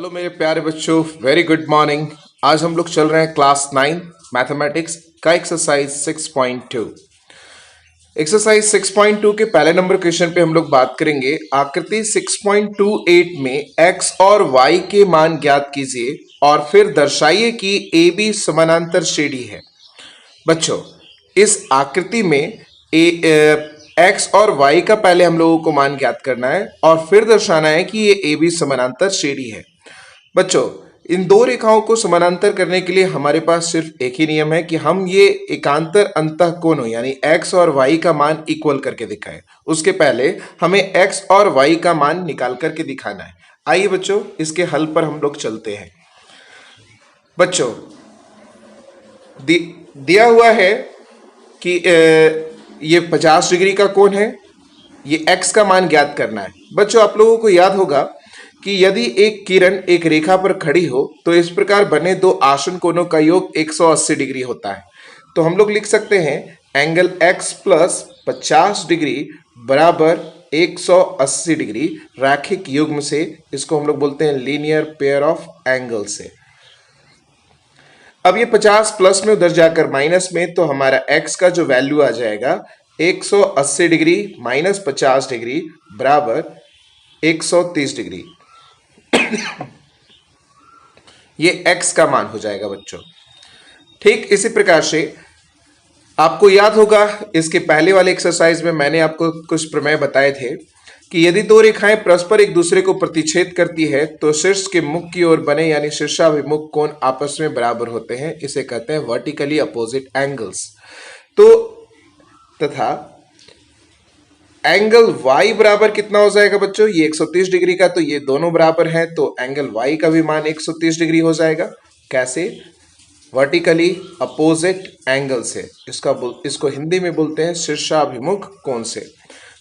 Hello मेरे प्यारे बच्चों, वेरी गुड मॉर्निंग। आज हम लोग चल रहे हैं क्लास 9 मैथमेटिक्स का एक्सरसाइज 6.2। एक्सरसाइज 6.2 के पहले नंबर क्वेश्चन पे हम लोग बात करेंगे। आकृति 6.28 में x और y के मान ज्ञात कीजिए और फिर दर्शाइए कि ए बी समानांतर श्रेणी है। बच्चों, इस आकृति में एक्स और वाई का पहले हम लोगों को मान ज्ञात करना है और फिर दर्शाना है कि ये ए बी समानांतर श्रेणी है। बच्चों, इन दो रेखाओं को समानांतर करने के लिए हमारे पास सिर्फ एक ही नियम है कि हम ये एकांतर अंतःकोणों यानी एक्स और वाई का मान इक्वल करके दिखाएं। उसके पहले हमें एक्स और वाई का मान निकाल करके दिखाना है। आइए बच्चों, इसके हल पर हम लोग चलते हैं। बच्चों, दिया हुआ है कि ये 50 डिग्री का कोण है, ये x का मान ज्ञात करना है। बच्चों, आप लोगों को याद होगा कि यदि एक किरण एक रेखा पर खड़ी हो तो इस प्रकार बने दो आसन कोणों का योग 180 डिग्री होता है। तो हम लोग लिख सकते हैं एंगल x प्लस 50 डिग्री बराबर 180 डिग्री रैखिक युग्म से। इसको हम लोग बोलते हैं लीनियर पेयर ऑफ एंगल से। अब ये 50 प्लस में उधर जाकर माइनस में, तो हमारा x का जो वैल्यू आ जाएगा 180 डिग्री माइनस 50 डिग्री बराबर 130 डिग्री। ये x का मान हो जाएगा बच्चों। ठीक इसी प्रकार से आपको याद होगा इसके पहले वाले एक्सरसाइज में मैंने आपको कुछ प्रमेय बताए थे कि यदि दो रेखाएं परस्पर एक दूसरे को प्रतिच्छेद करती है तो शीर्ष के मुख की ओर बने यानी शीर्षाभिमुख कोण आपस में बराबर होते हैं। इसे कहते हैं वर्टिकली अपोजिट एंगल्स। तो तथा एंगल y बराबर कितना हो जाएगा बच्चों? ये 130 डिग्री का, तो ये दोनों बराबर हैं, तो एंगल y का भी मान 130 डिग्री हो जाएगा। कैसे? वर्टिकली अपोजिट एंगल से। इसको हिंदी में बोलते हैं शीर्षाभिमुख कोण से।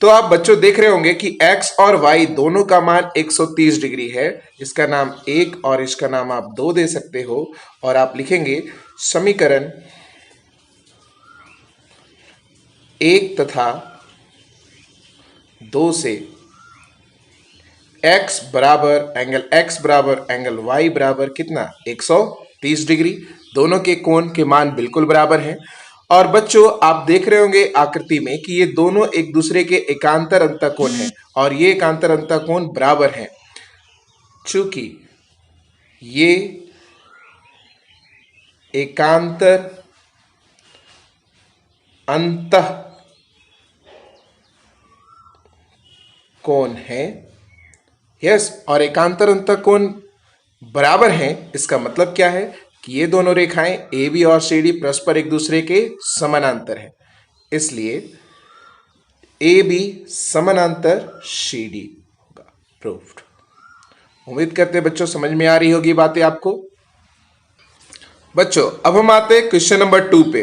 तो आप बच्चों देख रहे होंगे कि x और y दोनों का मान 130 डिग्री है। इसका नाम 1 और इसका नाम आप 2 दे सकते हो और आप लिखेंगे समीकरण 1 तथा 2 से x बराबर एंगल y बराबर कितना? 130 डिग्री। दोनों के कोण के मान बिल्कुल बराबर हैं। और बच्चों, आप देख रहे होंगे आकृति में कि ये दोनों एक दूसरे के एकांतर अंतःकोण हैं और ये एकांतर अंतःकोण बराबर हैं। चूंकि ये एकांतर अंतःकोण है, यस, और एकांतर अंतःकोण बराबर हैं, इसका मतलब क्या है कि ये दोनों रेखाएं ए बी और सी डी परस्पर एक दूसरे के समानांतर है। इसलिए ए बी समानांतर सी डी होगा। प्रूव्ड। उम्मीद करते हैं बच्चों समझ में आ रही होगी बातें आपको। बच्चों, अब हम आते हैं क्वेश्चन नंबर 2 पे।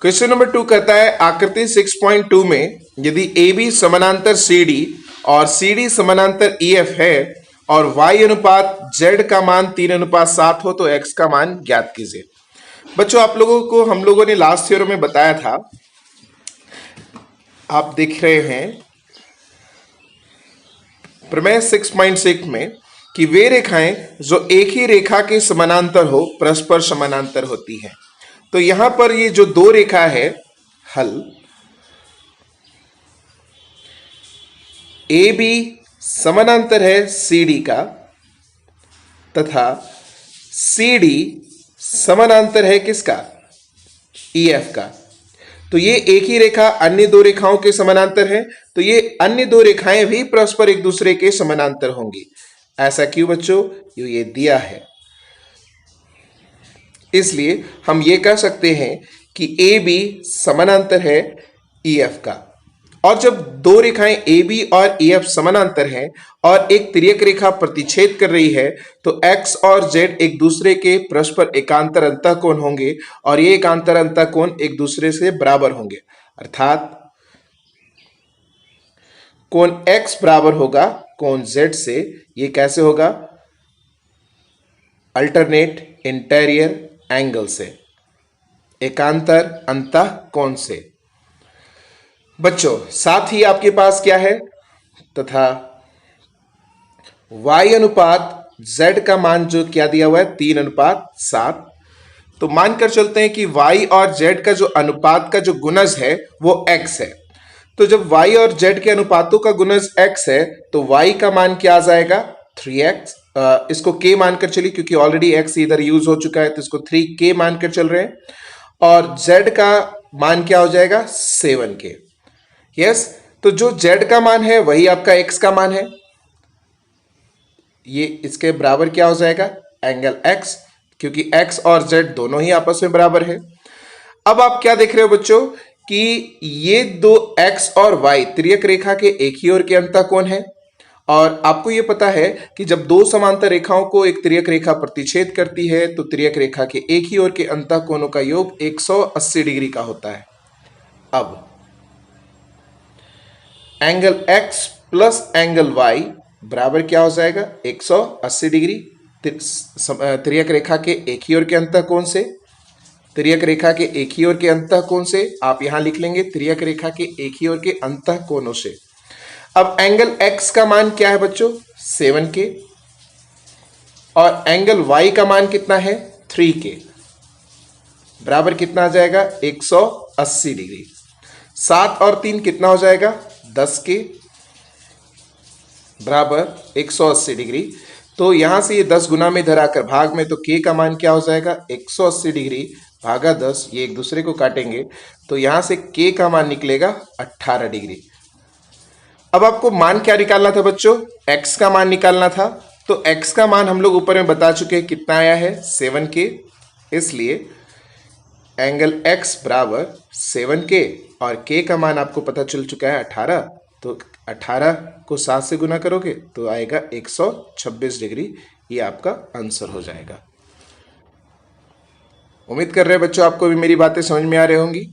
क्वेश्चन नंबर 2 कहता है आकृति 6.2 में यदि ए बी समानांतर सी डी और सी डी समानांतर ई एफ है और y अनुपात z का मान 3:7 हो तो x का मान ज्ञात कीजिए। बच्चों, आप लोगों को हम लोगों ने लास्ट थ्योरम में बताया था, आप देख रहे हैं प्रमेय 6.6 में कि वे रेखाएं जो एक ही रेखा के समानांतर हो परस्पर समानांतर होती हैं। तो यहां पर ये जो दो रेखा है, हल ए बी समानांतर है सी डी का तथा सी डी समानांतर है किसका? ई एफ का। तो ये एक ही रेखा अन्य दो रेखाओं के समानांतर है, तो ये अन्य दो रेखाएं भी परस्पर एक दूसरे के समानांतर होंगी। ऐसा क्यों बच्चों? ये दिया है, इसलिए हम ये कह सकते हैं कि ए बी समानांतर है ई एफ का। और जब दो रेखाएं ए बी और ई एफ समानांतर हैं और एक तिर्यक रेखा प्रतिच्छेद कर रही है तो x और z एक दूसरे के परस्पर एकांतर अंतःकोण होंगे और ये एकांतर अंतःकोण एक दूसरे से बराबर होंगे। अर्थात कोण x बराबर होगा कोण z से। ये कैसे होगा? अल्टरनेट इंटीरियर एंगल से, एकांतर अंतःकोण से। बच्चों, साथ ही आपके पास क्या है? तथा y अनुपात z का मान जो क्या दिया हुआ है 3:7, तो मानकर चलते हैं कि y और z का जो अनुपात का जो गुणज है वो x है। तो जब y और z के अनुपातों का गुणज x है तो y का मान क्या आ जाएगा 3x। इसको k मानकर चलिए क्योंकि ऑलरेडी x इधर यूज हो चुका है, तो इसको 3k मानकर चल रहे हैं। और z का मान क्या हो जाएगा 7k। यस, तो जो z का मान है वही आपका x का मान है, ये इसके बराबर क्या हो जाएगा एंगल x, क्योंकि x और z दोनों ही आपस में बराबर है। अब आप क्या देख रहे हो बच्चों कि ये दो x और y तिर्यक रेखा के एक ही ओर के अंतःकोण है, और आपको ये पता है कि जब दो समांतर रेखाओं को एक तिर्यक रेखा प्रतिच्छेद करती है तो तिर्यक रेखा के एक ही ओर के अंतःकोणों का योग 180 डिग्री का होता है। अब angle x plus angle y बराबर क्या हो जाएगा 180 डिग्री तिर्यक रेखा के एक ही ओर के अंतःकोण से। तिर्यक रेखा के एक ही ओर के अंतःकोण से आप यहां लिख लेंगे तिर्यक रेखा के एक ही ओर के अंतःकोणों से। अब एंगल x का मान क्या है बच्चों 7k, और एंगल y का मान कितना है 3k, बराबर कितना आ जाएगा 180 डिग्री। 7 और 3 कितना हो जाएगा 10k, बराबर 180 डिग्री। तो यहां से ये 10 गुना में इधर आकर भाग में, तो k का मान क्या हो जाएगा 180 डिग्री भागा 10, ये एक दूसरे को काटेंगे तो यहां से k का मान निकलेगा 18 डिग्री। अब आपको मान क्या निकालना था बच्चों x का मान निकालना था, तो x का मान हम लोग ऊपर में बता चुके हैं कितना आया है 7k, इसलिए एंगल x बराबर 7k और k का मान आपको पता चल चुका है 18, तो 18 को 7 से गुना करोगे तो आएगा 126 डिग्री। ये आपका आंसर हो जाएगा। उम्मीद कर रहे हैं बच्चों आपको भी मेरी बातें समझ में आ रही होंगी।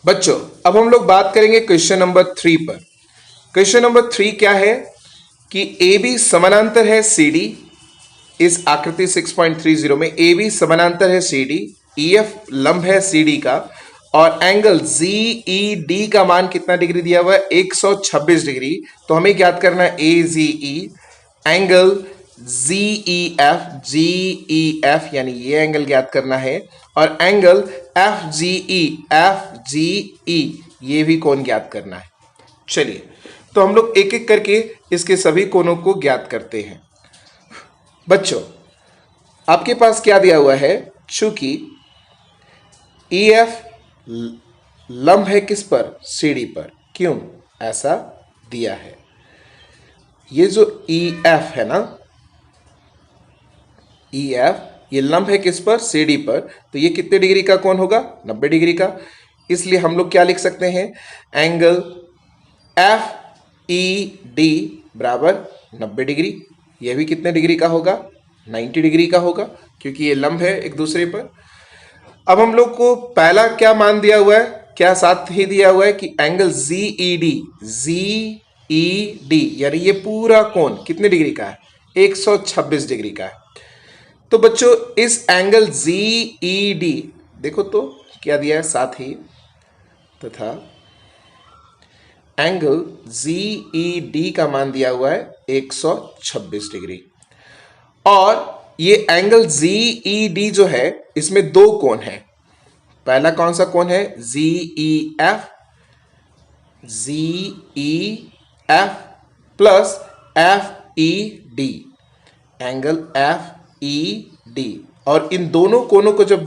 बच्चों अब हम लोग बात करेंगे क्वेश्चन नंबर 3 पर। क्वेश्चन नंबर 3 क्या है कि AB समानांतर है CD, इस आकृति 6.30 में AB समानांतर है CD, EF लंब है CD का, और एंगल ZED का मान कितना डिग्री दिया हुआ है 126 डिग्री। तो हमें ज्ञात करना है AZE, एंगल GEF यानी ये एंगल ज्ञात करना है, और एंगल FGE ये भी कोण ज्ञात करना है। चलिए तो हम लोग एक एक करके इसके सभी कोणों को ज्ञात करते हैं। बच्चों आपके पास क्या दिया हुआ है, चूंकि EF लंब है किस पर CD पर, क्यों ऐसा दिया है। ये जो EF है ना, EF ये लंब है किस पर CD पर, तो ये कितने डिग्री का कोण होगा 90 डिग्री का। इसलिए हम लोग क्या लिख सकते हैं एंगल FED बराबर 90 डिग्री। यह भी कितने डिग्री का होगा 90 डिग्री का होगा, क्योंकि ये लंब है एक दूसरे पर। अब हम लोग को पहला क्या मान दिया हुआ है, क्या साथ ही दिया हुआ है कि एंगल ZED यानी ये पूरा कोण कितने डिग्री का है 126 डिग्री का है। तो बच्चों इस एंगल ZED देखो तो क्या दिया है साथ ही, तथा एंगल ZED का मान दिया हुआ है 126 डिग्री। और ये एंगल ZED जो है इसमें दो कोण है। पहला कौन सा कोण है ZEF plus FED, angle FED। और इन दोनों कोणों को जब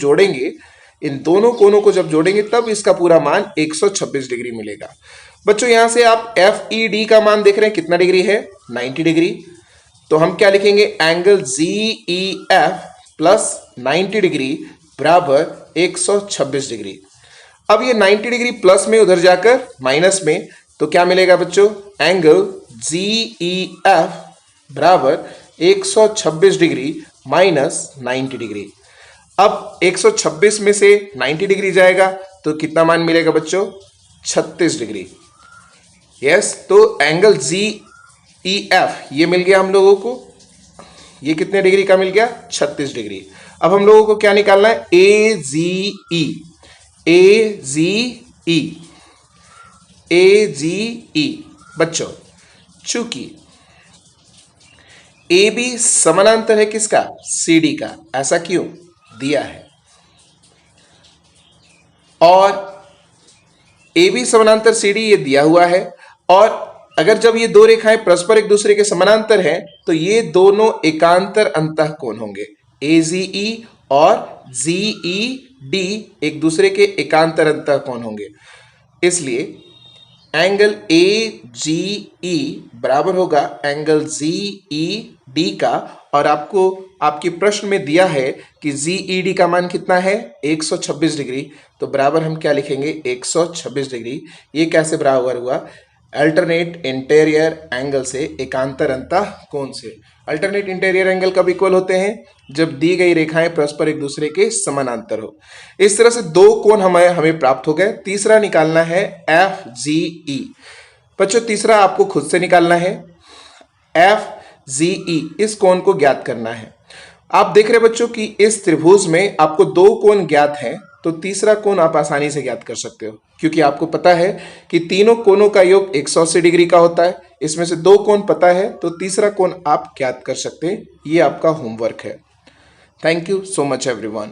जोड़ेंगे तब इसका पूरा मान 126 डिग्री मिलेगा। बच्चों यहां से आप FED का मान देख रहे हैं कितना डिग्री है 90 डिग्री। तो हम क्या लिखेंगे एंगल ZEF प्लस 90 डिग्री बराबर 126 डिग्री। अब ये 90 डिग्री प्लस में उधर जाकर माइनस में, तो क्या मिलेगा बच्चों एंगल ZEF बराबर 126 डिग्री माइनस 90 डिग्री। अब 126 में से 90 डिग्री जाएगा तो कितना मान मिलेगा बच्चों 36 डिग्री। यस, तो एंगल ZEF ये मिल गया हम लोगों को, ये कितने डिग्री का मिल गया 36 डिग्री। अब हम लोगों को क्या निकालना है AGE। बच्चों चूंकि ए बी समानांतर है किसका? सी डी का। ऐसा क्यों दिया है? और ए बी समानांतर सी डी ये दिया हुआ है, और अगर जब ये दो रेखाएं परस्पर एक दूसरे के समानांतर हैं तो ये दोनों एकांतर अंतः कोण होंगे। AGE और GED एक दूसरे के एकांतर अंतः कोण होंगे। इसलिए एंगल AGE बराबर होगा एंगल GED का। और आपको आपके प्रश्न में दिया है कि GED का मान कितना है? 126 डिग्री। तो बराबर हम क्या लिखेंगे? 126 डिग्री। ये कैसे बराबर हुआ? अल्टरनेट इंटीरियर एंगल से एकांतर अंतः कोण से। अल्टरनेट इंटीरियर एंगल कब इक्वल होते हैं? जब दी गई रेखाएं परस्पर एक दूसरे के समानांतर हो। इस तरह से दो कोण हमें प्राप्त हो गए। तीसरा निकालना है FGE। बच्चों तीसरा आपको खुद से निकालना है। FGE इस कोण को ज्ञात करना है। आप देख रहे बच्चों कि इस त्रिभुज में आपको दो कोण ज्ञात हैं, तो तीसरा कोण आप आसानी से ज्ञात कर सकते हो, क्योंकि आपको पता है कि तीनों कोणों का योग 180 डिग्री का होता है। इसमें से दो कोण पता है, तो तीसरा कोण आप ज्ञात कर सकते हैं। ये आपका होमवर्क है। Thank you so much everyone.